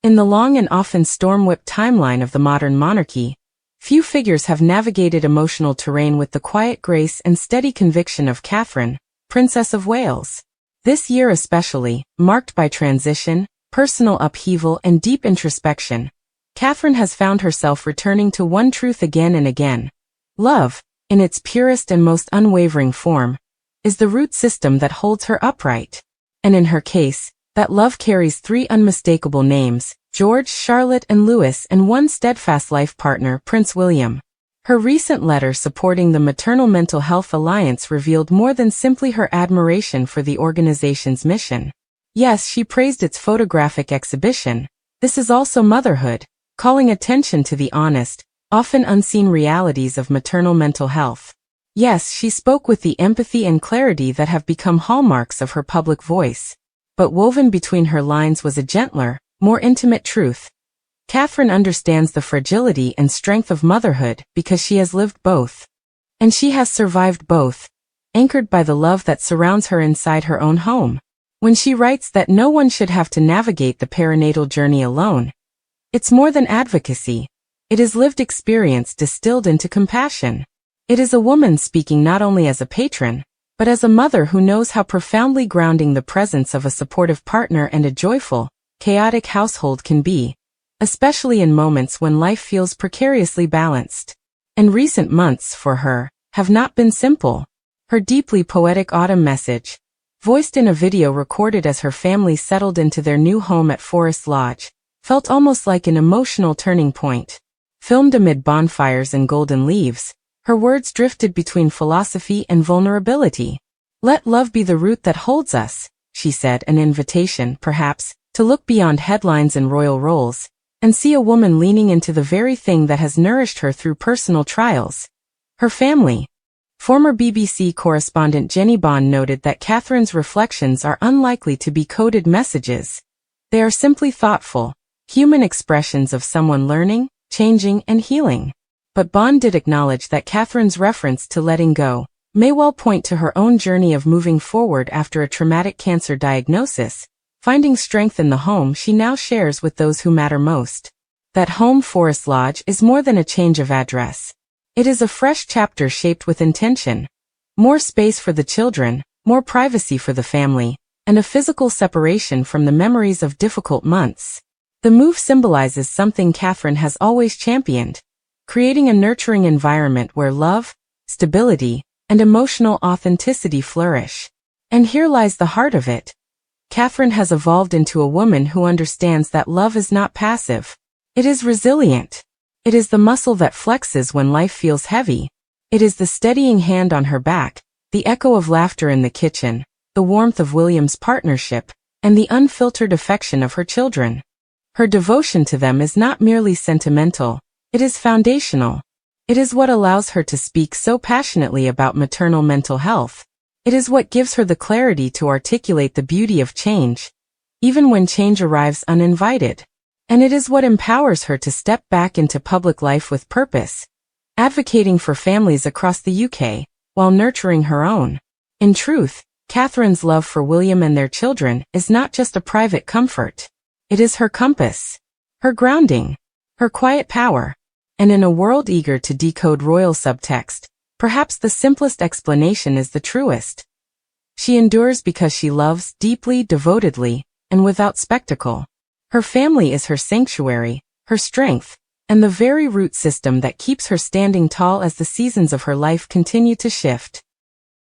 In the long and often storm-whipped timeline of the modern monarchy, few figures have navigated emotional terrain with the quiet grace and steady conviction of Catherine, Princess of Wales. This year especially, marked by transition, personal upheaval and deep introspection, Catherine has found herself returning to one truth again and again. Love, in its purest and most unwavering form, is the root system that holds her upright. And in her case, that love carries three unmistakable names: George, Charlotte and Louis, and one steadfast life partner, Prince William. Her recent letter supporting the Maternal Mental Health Alliance revealed more than simply her admiration for the organization's mission. Yes, she praised its photographic exhibition. This is also motherhood, calling attention to the honest, often unseen realities of maternal mental health. Yes, she spoke with the empathy and clarity that have become hallmarks of her public voice. But woven between her lines was a gentler, more intimate truth. Catherine understands the fragility and strength of motherhood because she has lived both. And she has survived both, anchored by the love that surrounds her inside her own home. When she writes that no one should have to navigate the perinatal journey alone, it's more than advocacy. It is lived experience distilled into compassion. It is a woman speaking not only as a patron, but as a mother who knows how profoundly grounding the presence of a supportive partner and a joyful, chaotic household can be, especially in moments when life feels precariously balanced. And recent months, for her, have not been simple. Her deeply poetic autumn message, voiced in a video recorded as her family settled into their new home at Forest Lodge, felt almost like an emotional turning point. Filmed amid bonfires and golden leaves, her words drifted between philosophy and vulnerability. "Let love be the root that holds us," she said, an invitation, perhaps, to look beyond headlines and royal roles, and see a woman leaning into the very thing that has nourished her through personal trials: her family. Former BBC correspondent Jenny Bond noted that Catherine's reflections are unlikely to be coded messages. They are simply thoughtful, human expressions of someone learning, changing, and healing. But Bond did acknowledge that Catherine's reference to letting go may well point to her own journey of moving forward after a traumatic cancer diagnosis, finding strength in the home she now shares with those who matter most. That home, Forest Lodge, is more than a change of address. It is a fresh chapter shaped with intention. More space for the children, more privacy for the family, and a physical separation from the memories of difficult months. The move symbolizes something Catherine has always championed: creating a nurturing environment where love, stability, and emotional authenticity flourish. And here lies the heart of it. Catherine has evolved into a woman who understands that love is not passive. It is resilient. It is the muscle that flexes when life feels heavy. It is the steadying hand on her back, the echo of laughter in the kitchen, the warmth of William's partnership, and the unfiltered affection of her children. Her devotion to them is not merely sentimental, it is foundational. It is what allows her to speak so passionately about maternal mental health. It is what gives her the clarity to articulate the beauty of change, even when change arrives uninvited. And it is what empowers her to step back into public life with purpose, advocating for families across the UK, while nurturing her own. In truth, Catherine's love for William and their children is not just a private comfort. It is her compass, her grounding, her quiet power. And in a world eager to decode royal subtext, perhaps the simplest explanation is the truest. She endures because she loves deeply, devotedly, and without spectacle. Her family is her sanctuary, her strength, and the very root system that keeps her standing tall as the seasons of her life continue to shift.